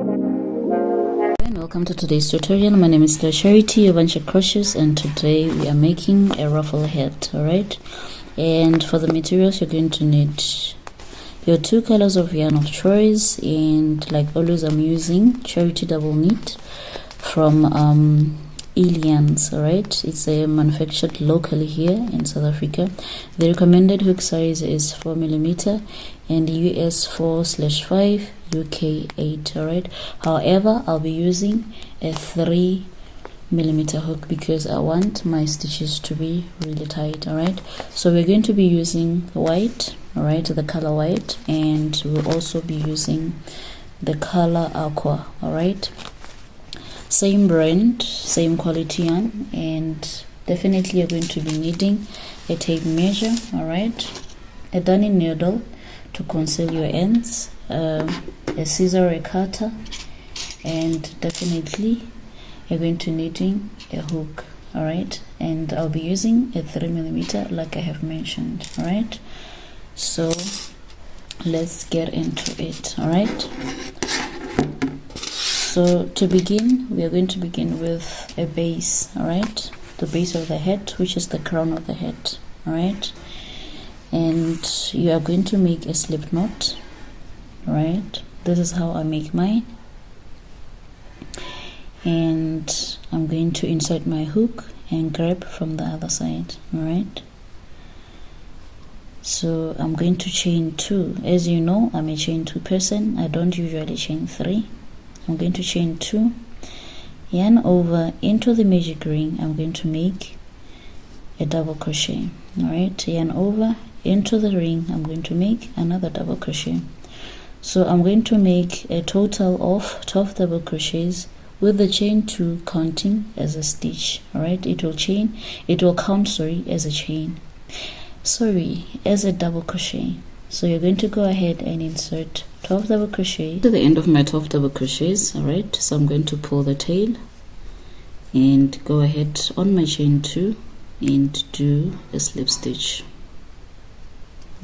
And welcome to today's tutorial. My name is Charity of Crochets, and today we are making a ruffle hat. Alright, and for the materials you're going to need your 2 colors of yarn of choice, and like always I'm using Charity double knit from Elians. Alright, it's manufactured locally here in South Africa. The recommended hook size is 4mm and US 4/5, UK 8. Alright, however I'll be using a 3mm hook because I want my stitches to be really tight. Alright, so we're going to be using white, alright, the color white, and we'll also be using the color Aqua. Alright, same brand, same quality yarn, and definitely you're going to be needing a tape measure, alright, a darning needle to conceal your ends, a scissor or a cutter, and definitely you're going to needing a hook. Alright, and I'll be using a 3mm like I have mentioned. Alright, so let's get into it. Alright, so to begin, we are going to begin with a base. Alright, the base of the head, which is the crown of the head. Alright, and you are going to make a slip knot. Alright, this is how I make mine, and I'm going to insert my hook and grab from the other side. Alright, so I'm going to chain 2. As you know, I'm a chain 2 person. I don't usually chain 3. I'm going to chain 2, yarn over into the magic ring. I'm going to make a double crochet. Alright, yarn over into the ring. I'm going to make another double crochet. So I'm going to make a total of 12 double crochets with the chain 2 counting as a stitch. Alright, it will count as a chain, as a double crochet. So you're going to go ahead and insert 12 double crochet to the end of my 12 double crochets. Alright, so I'm going to pull the tail and go ahead on my chain 2 and do a slip stitch.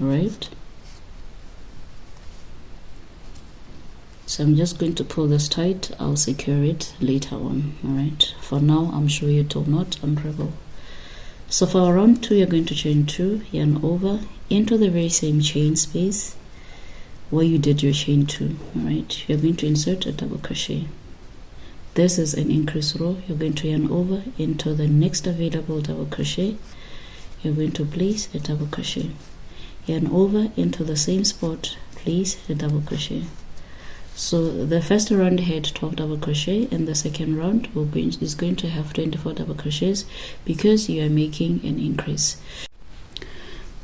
Alright, so I'm just going to pull this tight. I'll secure it later on. Alright, for now I'm sure it will not unravel. So for round 2, you're going to chain 2, yarn over into the very same chain space where you did your chain 2. Alright, you're going to insert a double crochet. This is an increase row. You're going to yarn over into the next available double crochet. You're going to place a double crochet, yarn over into the same spot, place a double crochet. So the first round had 12 double crochet, and the second round is going to have 24 double crochets because you are making an increase.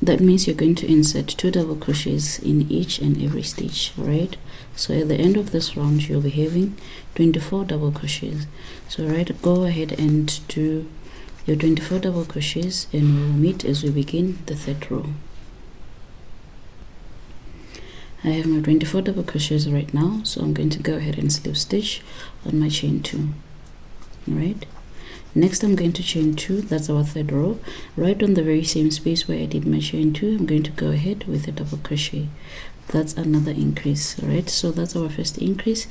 That means you're going to insert 2 double crochets in each and every stitch. Alright, so at the end of this round you'll be having 24 double crochets. So right, go ahead and do your 24 double crochets, and we'll meet as we begin the 3rd row. I have my 24 double crochets right now, so I'm going to go ahead and slip stitch on my chain 2. Alright, next I'm going to chain 2. That's our 3rd row. Right on the very same space where I did my chain 2, I'm going to go ahead with a double crochet. That's another increase. Alright, so that's our first increase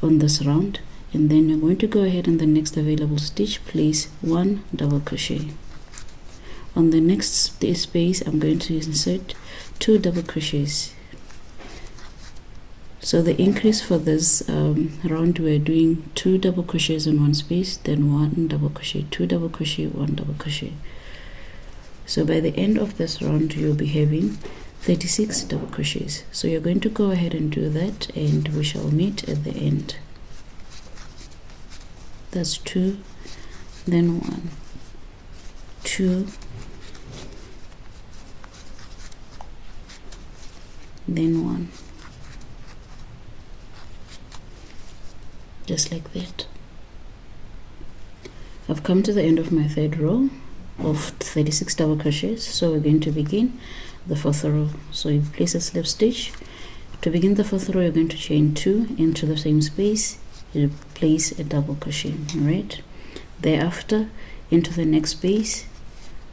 on this round, and then I'm going to go ahead in the next available stitch, place 1 double crochet. On the next space I'm going to insert 2 double crochets. So the increase for this round, we're doing 2 double crochets in one space, then 1 double crochet, 2 double crochet, 1 double crochet. So by the end of this round you'll be having 36 double crochets. So you're going to go ahead and do that, and we shall meet at the end. That's 2, then 1, 2, then 1. Just like that. I've come to the end of my 3rd row of 36 double crochets, so we're going to begin the 4th row. So you place a slip stitch. To begin the 4th row, you're going to chain 2 into the same space, you place a double crochet. Alright, thereafter into the next space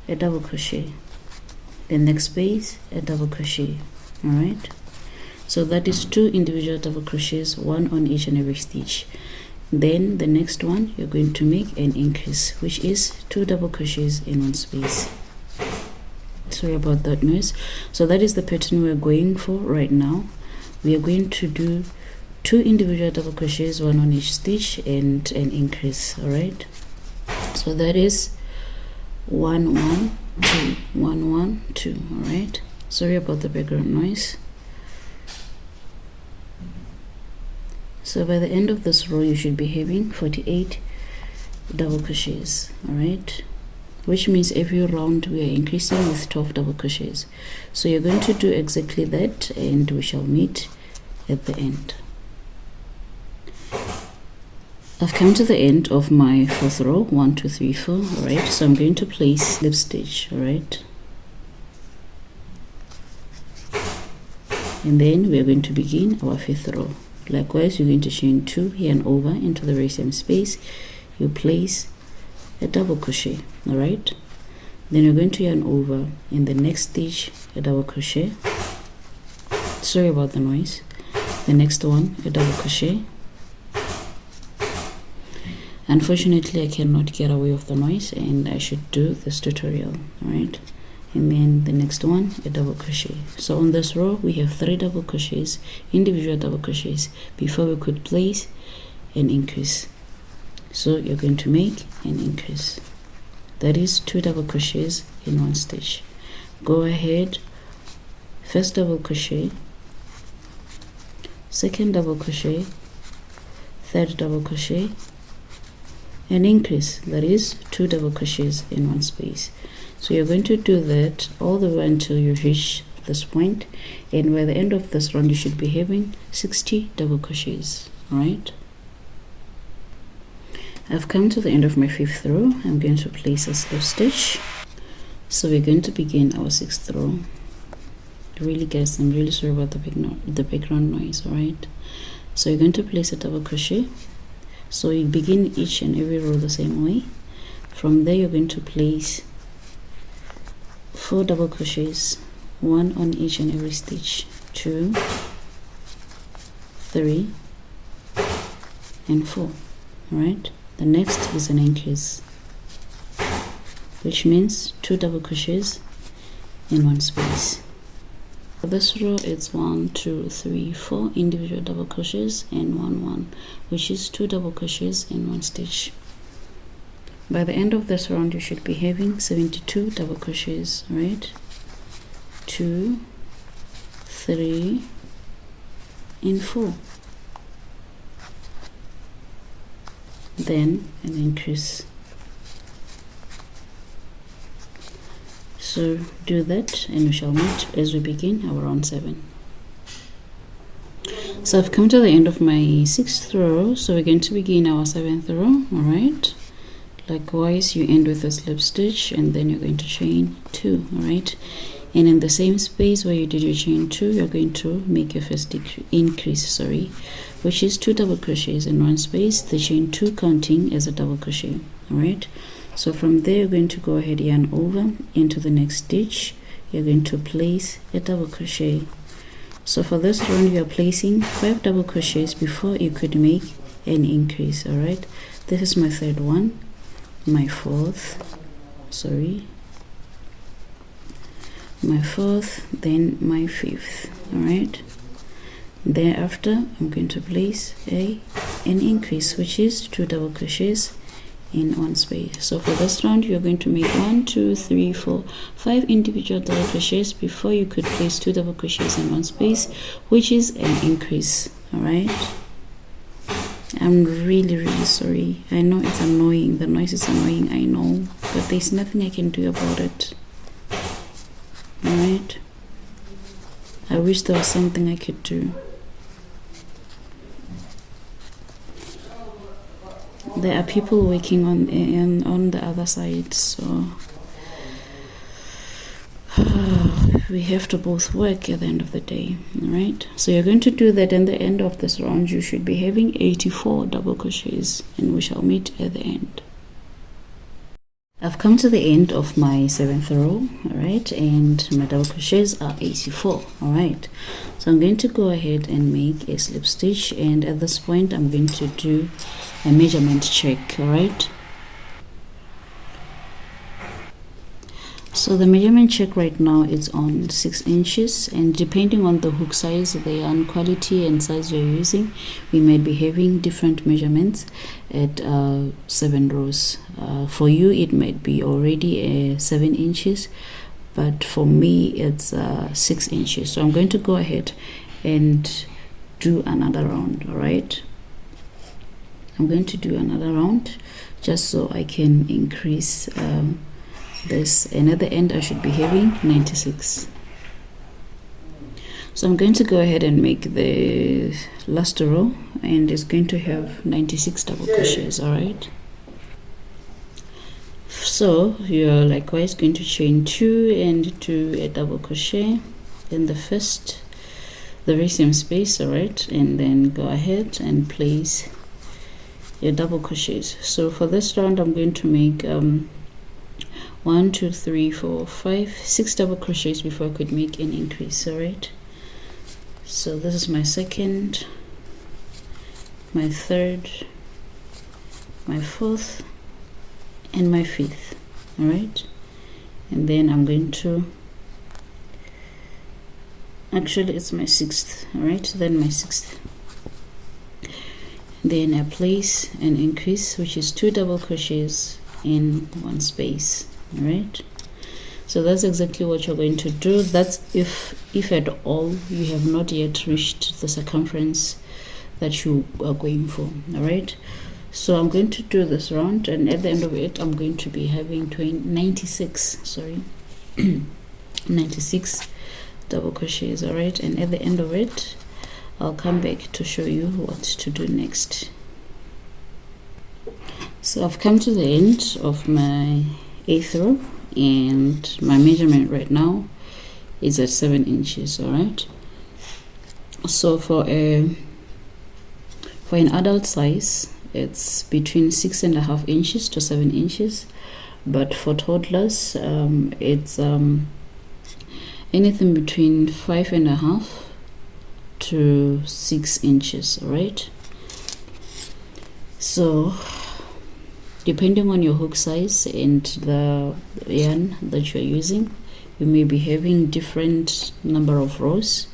a double crochet, the next space a double crochet. Alright, So that is 2 individual double crochets, 1 on each and every stitch. Then the next one, you're going to make an increase, which is 2 double crochets in one space. Sorry about that noise. So that is the pattern we're going for right now. We are going to do 2 individual double crochets, 1 on each stitch, and an increase. All right, so that is 1 1 2 1 1 2. All right, sorry about the background noise. So by the end of this row, you should be having 48 double crochets. All right, which means every round we are increasing with 12 double crochets. So you're going to do exactly that, and we shall meet at the end. I've come to the end of my 4th row, 1 2 3 4. All right, so I'm going to place slip stitch. All right, and then we are going to begin our 5th row. Likewise, you're going to chain 2 here and over into the very same space. You place a double crochet. All right, then you're going to yarn over in the next stitch a double crochet. Sorry about the noise. The next one, a double crochet. Unfortunately, I cannot get away with the noise, and I should do this tutorial. All right, and then the next one, a double crochet. So on this row we have 3 double crochets, individual double crochets, before we could place an increase. So you're going to make an increase, that is 2 double crochets in one stitch. Go ahead, first double crochet, second double crochet, third double crochet, an increase, that is 2 double crochets in one space. So you're going to do that all the way until you reach this point, and by the end of this round you should be having 60 double crochets. All right, I've come to the end of my 5th row. I'm going to place a slip stitch. So we're going to begin our 6th row. Really guys, I'm really sorry about the background noise. All right, so you're going to place a double crochet. So you begin each and every row the same way. From there you're going to place 4 double crochets, 1 on each and every stitch, 2 3 and 4. All right, the next is an increase, which means 2 double crochets in one space. For this row it's 1 2 3 4 individual double crochets and 1 1, which is 2 double crochets in one stitch. By the end of this round you should be having 72 double crochets. Right, 2 3 and 4, then an increase. So do that and we shall meet as we begin our round 7. So I've come to the end of my 6th row, so we're going to begin our 7th row. All right, likewise you end with a slip stitch and then you're going to chain 2. All right, and in the same space where you did your chain 2, you're going to make your first increase, which is 2 double crochets in one space, the chain 2 counting as a double crochet. All right, so from there you're going to go ahead, yarn over into the next stitch. You're going to place a double crochet. So for this round you are placing 5 double crochets before you could make an increase. All right, this is my 3rd one, my 4th, my 4th, then my 5th. All right, thereafter I'm going to place an increase, which is 2 double crochets in one space. So for this round you're going to make 1 2 3 4 5 individual double crochets before you could place 2 double crochets in one space, which is an increase. All right, I'm really sorry. I know it's annoying, the noise is annoying, I know, but there's nothing I can do about it. All right, I wish there was something I could do. There are people working on the other side, so we have to both work at the end of the day. All right, so you're going to do that, and the end of this round you should be having 84 double crochets, and we shall meet at the end. I've come to the end of my 7th row. All right, and my double crochets are 84. All right, so So I'm going to go ahead and make a slip stitch, and at this point I'm going to do a measurement check. All right, so the measurement check right now is on 6 inches, and depending on the hook size, the yarn quality and size you're using, we might be having different measurements at 7 rows. For you it might be already 7 inches, but for me it's 6 inches. So I'm going to go ahead and do another round. All right, I'm going to do another round just so I can increase this, and at the end I should be having 96. So I'm going to go ahead and make the last row, and it's going to have 96 double crochets. All right, so you're likewise going to chain 2 and do a double crochet in the very same space. All right, and then go ahead and place your double crochets. So for this round I'm going to make 1 2 3 4 5 6 double crochets before I could make an increase. All right, so this is my second, my third, my fourth, and my fifth. All right, and then I'm going to, actually it's my sixth. All right, then my sixth, then I place an increase, which is 2 double crochets in one space. All right, so that's exactly what you're going to do. That's if at all you have not yet reached the circumference that you are going for. All right, so I'm going to do this round, and at the end of it I'm going to be having 96 double crochets. All right, and at the end of it I'll come back to show you what to do next. So I've come to the end of my 8th row, and my measurement right now is at 7 inches. All right, so for an adult size it's between 6.5 inches to 7 inches, but for toddlers it's anything between 5.5 to 6 inches. All right, so depending on your hook size and the yarn that you're using, you may be having different number of rows,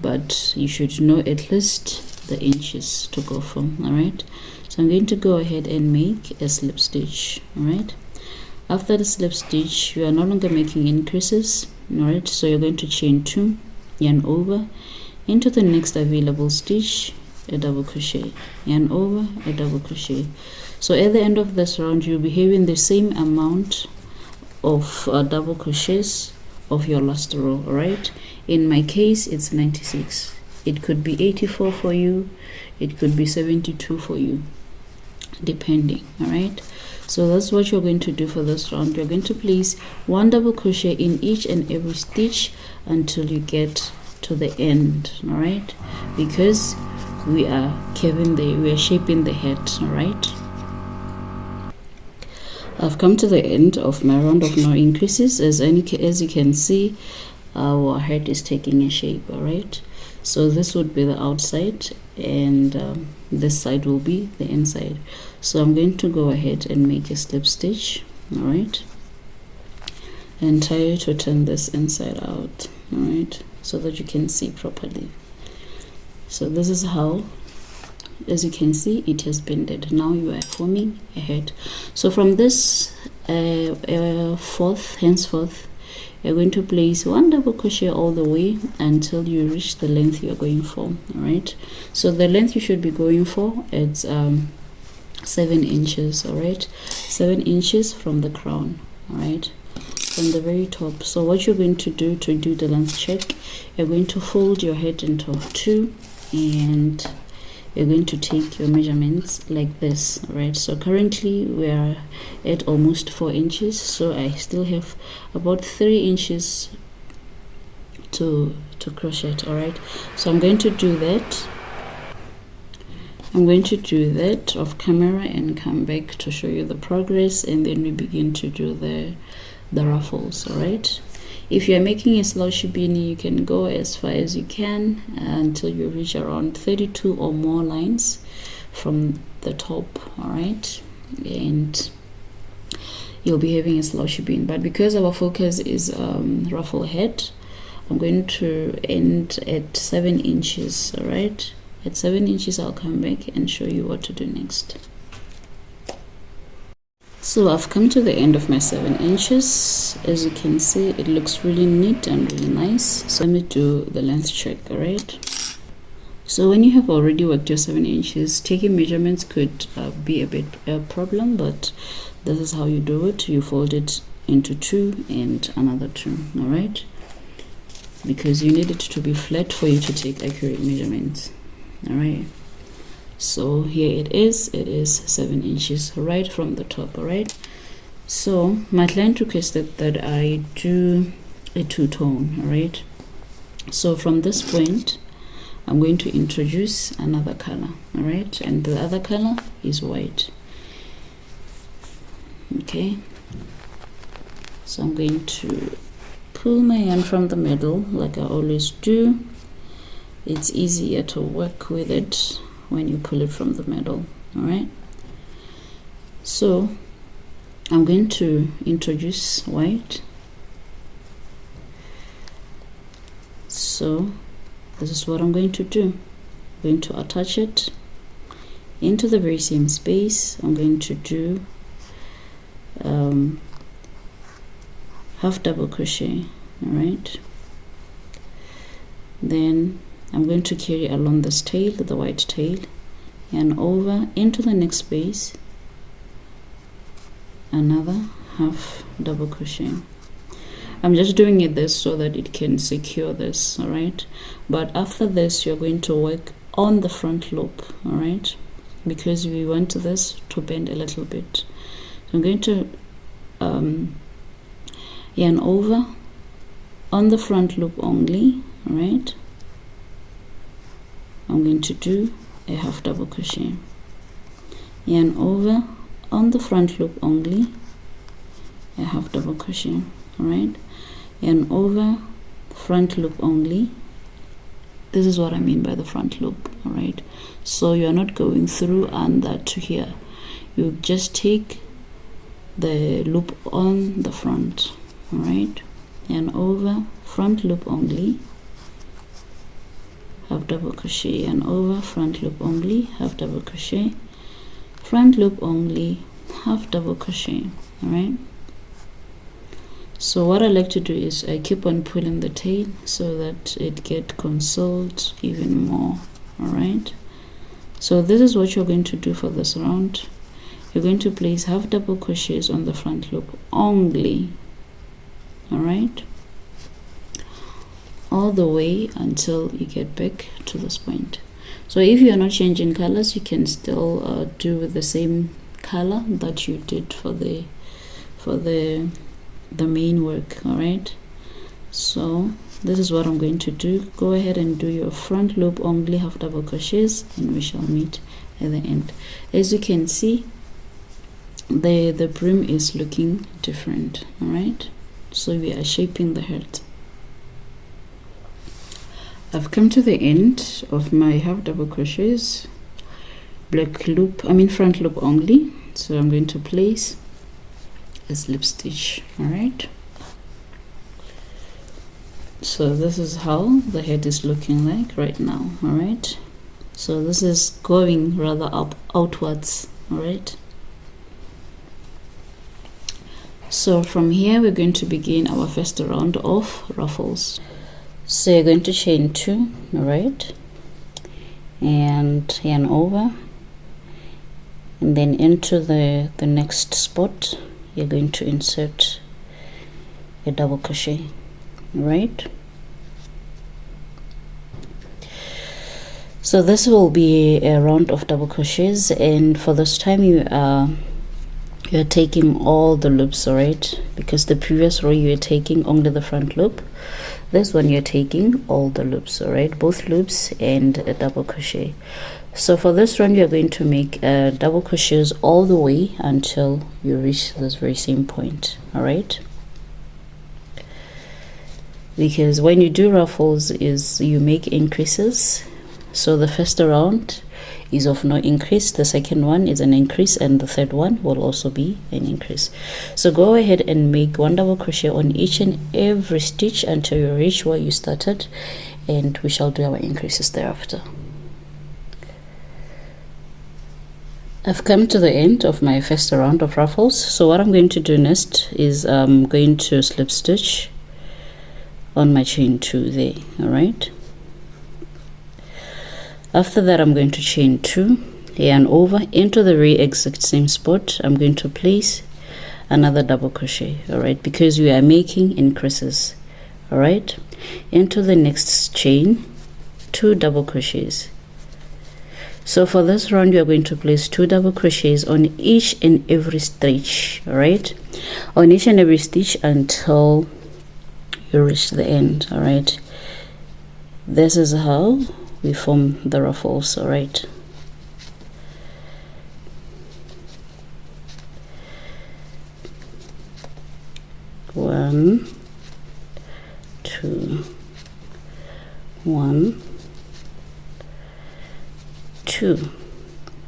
but you should know at least the inches to go from. All right, so I'm going to go ahead and make a slip stitch. All right, after the slip stitch you are no longer making increases. All right, so you're going to chain 2, yarn over into the next available stitch, a double crochet, yarn over, a double crochet. So at the end of this round you'll be having the same amount of double crochets of your last row. All right, in my case it's 96. It could be 84 for you, it could be 72 for you, depending. All right, so that's what you're going to do for this round. You're going to place 1 double crochet in each and every stitch until you get to the end. All right, because we are shaping the head. All right, I've come to the end of my round of no increases. As you can see, our head is taking a shape. All right, so this would be the outside, and this side will be the inside. So I'm going to go ahead and make a slip stitch. All right, and try to turn this inside out. All right, so that you can see properly. So this is how, as you can see, it has bended. Now you are forming a head. So from this henceforth you're going to place 1 double crochet all the way until you reach the length you're going for. All right, so the length you should be going for, it's 7 inches. All right, 7 inches from the crown. All right, from the very top. So what you're going to do the length check, you're going to fold your head into 2, and you're going to take your measurements like this. All right, so currently we are at almost 4 inches, so I still have about 3 inches to crochet. All right, so I'm going to do that. I'm going to do that off camera and come back to show you the progress, and then we begin to do the ruffles. All right, If you're making a slouchy beanie, you can go as far as you can until you reach around 32 or more lines from the top. All right, and you'll be having a slouchy bean. But because our focus is ruffle head, I'm going to end at 7 inches. All right, at 7 inches I'll come back and show you what to do next. So I've come to the end of my 7 inches. As you can see, it looks really neat and really nice. So let me do the length check. All right, so when you have already worked your 7 inches, taking measurements could be a bit a problem, but this is how you do it. You fold it into 2 and another 2. All right, because you need it to be flat for you to take accurate measurements. All right, so here it is 7 inches right from the top. All right, so my client requested that I do a two-tone. All right, so from this point I'm going to introduce another color. All right, and the other color is white. Okay, so I'm going to pull my yarn from the middle like I always do. It's easier to work with it when you pull it from the middle. All right, so I'm going to introduce white. So this is what I'm going to do. I'm going to attach it into the very same space. I'm going to do half double crochet. All right, then I'm going to carry along this tail, the white tail, and over into the next space another half double crochet. I'm just doing it this so that it can secure this. All right, but after this you're going to work on the front loop. All right, because we want this to bend a little bit. So I'm going to yarn over on the front loop only. All right, I'm going to do a half double crochet, yarn over on the front loop only, a half double crochet. All right, yarn over front loop only. This is what I mean by the front loop. All right, so you're not going through under to here, you just take the loop on the front. All right, yarn over front loop only, half double crochet, and over front loop only, half double crochet, front loop only, half double crochet. All right, so what I like to do is I keep on pulling the tail so that it get concealed even more. All right, so this is what you're going to do for this round. You're going to place half double crochets on the front loop only. All right, all the way until you get back to this point. So if you are not changing colors, you can still do with the same color that you did for the main work. All right, so this is what I'm going to do. Go ahead and do your front loop only, half double crochets, and we shall meet at the end. As you can see, the brim is looking different. All right, so we are shaping the head. I've come to the end of my half double crochets, black loop, front loop only. So I'm going to place a slip stitch. All right, so this is how the head is looking like right now. All right, so this is going rather outwards. All right, so from here we're going to begin our first round of ruffles. So you're going to chain 2, all right, and yarn over, and then into the next spot you're going to insert a double crochet. All right, so this will be a round of double crochets, and for this time you're taking all the loops. All right, because the previous row you're taking only the front loop, this one you're taking all the loops. All right, both loops and a double crochet. So for this round you're going to make double crochets all the way until you reach this very same point. All right, because when you do ruffles is you make increases. So the first round is of no increase, the second one is an increase, and the third one will also be an increase. So go ahead and make 1 double crochet on each and every stitch until you reach where you started, and we shall do our increases thereafter. I've come to the end of my first round of ruffles. So what I'm going to do next is I'm going to slip stitch on my chain 2 there. All right, after that I'm going to chain 2 yarn over into the very exact same spot. I'm going to place another double crochet, all right, because we are making increases. All right, into the next chain 2 double crochets. So for this round you are going to place 2 double crochets on each and every stitch, all right, on each and every stitch until you reach the end. All right, this is how we form the ruffles. All right, one, two, 1, 2,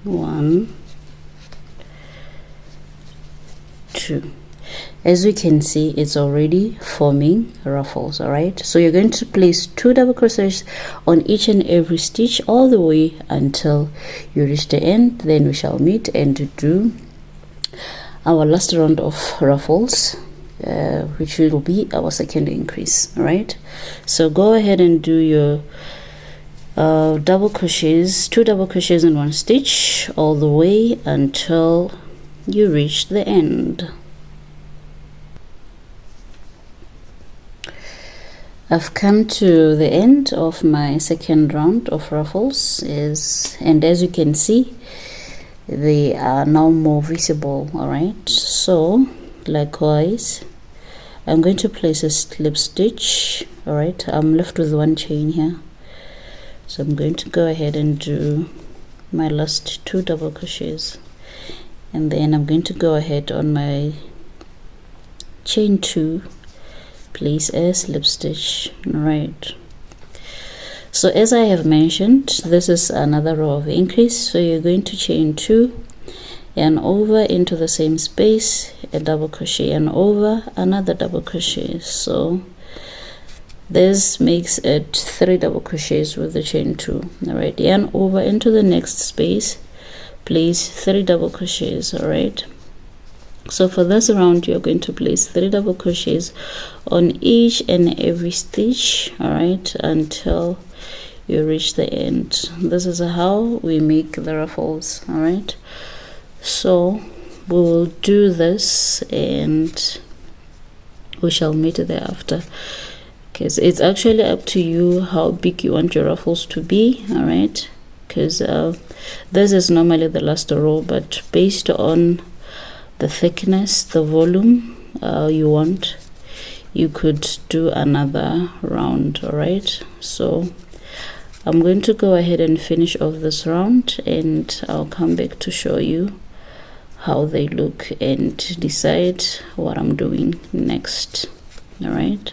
1, 2. As we can see, it's already forming ruffles. All right, so you're going to place 2 double crochets on each and every stitch all the way until you reach the end. Then we shall meet and do our last round of ruffles, which will be our second increase. All right, so go ahead and do your double crochets, 2 double crochets in 1 stitch all the way until you reach the end. I've come to the end of my second round of ruffles, and as you can see, they are now more visible. All right, so likewise I'm going to place a slip stitch. All right, I'm left with 1 chain here, so I'm going to go ahead and do my last 2 double crochets, and then I'm going to go ahead on my chain 2, place a slip stitch. All right, so as I have mentioned, this is another row of increase, so you're going to chain 2 and over into the same space, a double crochet, and over another double crochet. So this makes it 3 double crochets with the chain 2. All right, yarn over into the next space, place 3 double crochets. All right, so for this round you're going to place 3 double crochets on each and every stitch, all right, until you reach the end. This is how we make the ruffles. All right, so we will do this and we shall meet thereafter, because it's actually up to you how big you want your ruffles to be. All right, because this is normally the last row, but based on the thickness, the volume you want, you could do another round. All right, so I'm going to go ahead and finish off this round, and I'll come back to show you how they look and decide what I'm doing next. All right,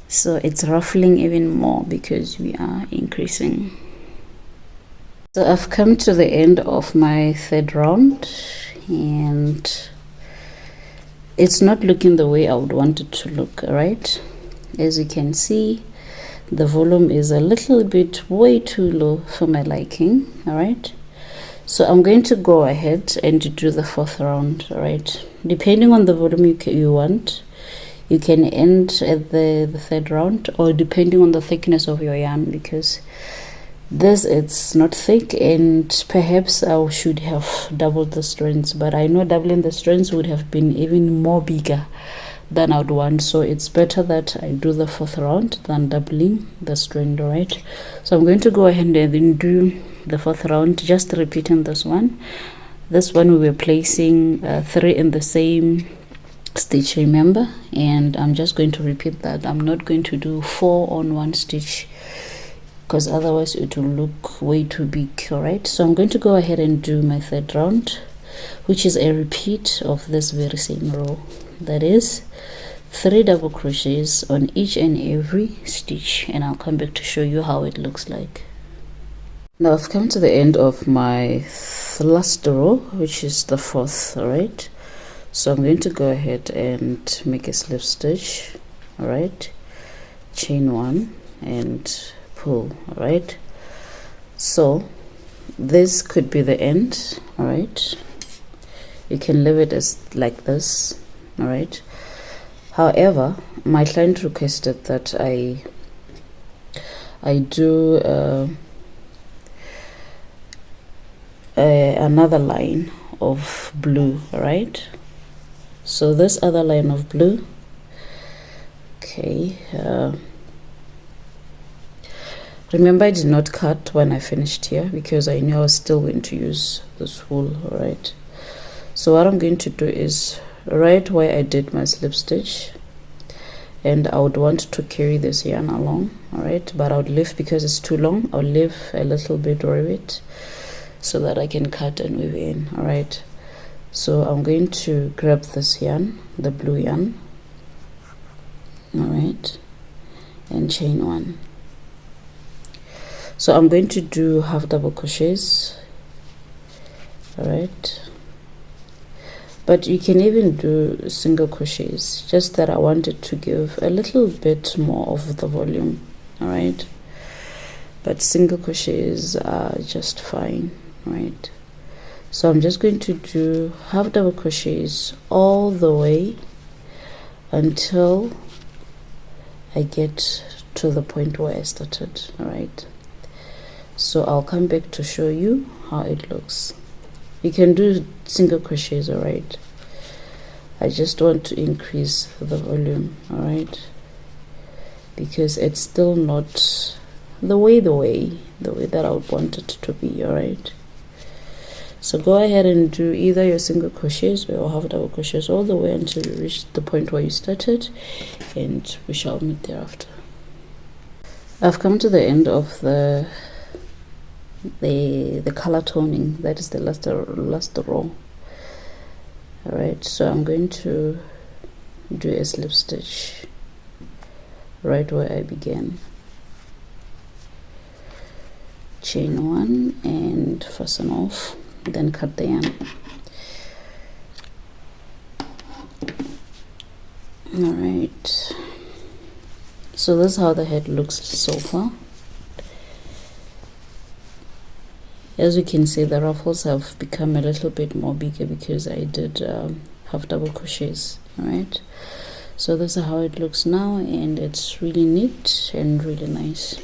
so it's ruffling even more because we are increasing. So I've come to the end of my third round, and it's not looking the way I would want it to look. All right, as you can see, the volume is a little bit way too low for my liking. All right, so I'm going to go ahead and do the 4th round. All right, depending on the volume you want, you can end at the 3rd round, or depending on the thickness of your yarn, because this, it's not thick, and perhaps I should have doubled the strands, but I know doubling the strands would have been even more bigger than I would want. So it's better that I do the 4th round than doubling the strand. All right, so I'm going to go ahead and then do the 4th round, just repeating this one. This one we were placing 3 in the same stitch, remember, and I'm just going to repeat that. I'm not going to do 4 on 1 stitch, because otherwise it will look way too big. All right, so I'm going to go ahead and do my 3rd round, which is a repeat of this very same row. That is 3 double crochets on each and every stitch, and I'll come back to show you how it looks like. Now I've come to the end of my last row, which is the 4th. all right, so I'm going to go ahead and make a slip stitch. All right, chain 1 and pull. All right, so this could be the end. All right, you can leave it as like this. All right, however, my client requested that I do another line of blue. All right, so this other line of blue, okay, remember I did not cut when I finished here because I knew I was still going to use this wool. All right, so what I'm going to do is right where I did my slip stitch, and I would want to carry this yarn along. All right, but I would leave, because it's too long, I'll leave a little bit of it so that I can cut and weave in. All right, so I'm going to grab this yarn, the blue yarn, all right, and chain 1. So I'm going to do half double crochets. All right, but you can even do single crochets, just that I wanted to give a little bit more of the volume. All right, but single crochets are just fine. Right, so I'm just going to do half double crochets all the way until I get to the point where I started. All right, so I'll come back to show you how it looks. You can do single crochets. All right, I just want to increase the volume. All right, because it's still not the way that I would want it to be. All right, so go ahead and do either your single crochets or half double crochets all the way until you reach the point where you started, and we shall meet thereafter. I've come to the end of the color toning. That is the last row. All right, so I'm going to do a slip stitch right where I began, chain 1 and fasten off, then cut the yarn. All right, so this is how the head looks so far. As you can see, the ruffles have become a little bit more bigger because I did half double crochets. All right, so this is how it looks now, and it's really neat and really nice.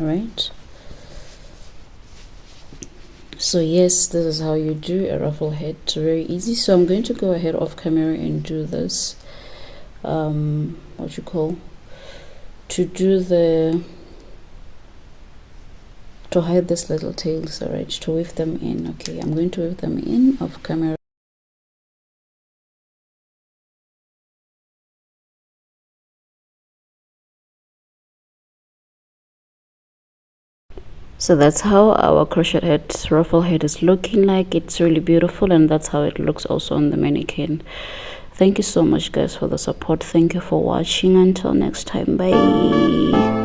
All right, so yes, this is how you do a ruffle head. It's very easy. So I'm going to go ahead off camera and do this to hide these little tails. All right, to weave them in. Okay, I'm going to weave them in off camera. So that's how our crochet head, ruffle head, is looking like. It's really beautiful, and that's how it looks also on the mannequin. Thank you so much, guys, for the support. Thank you for watching. Until next time, bye.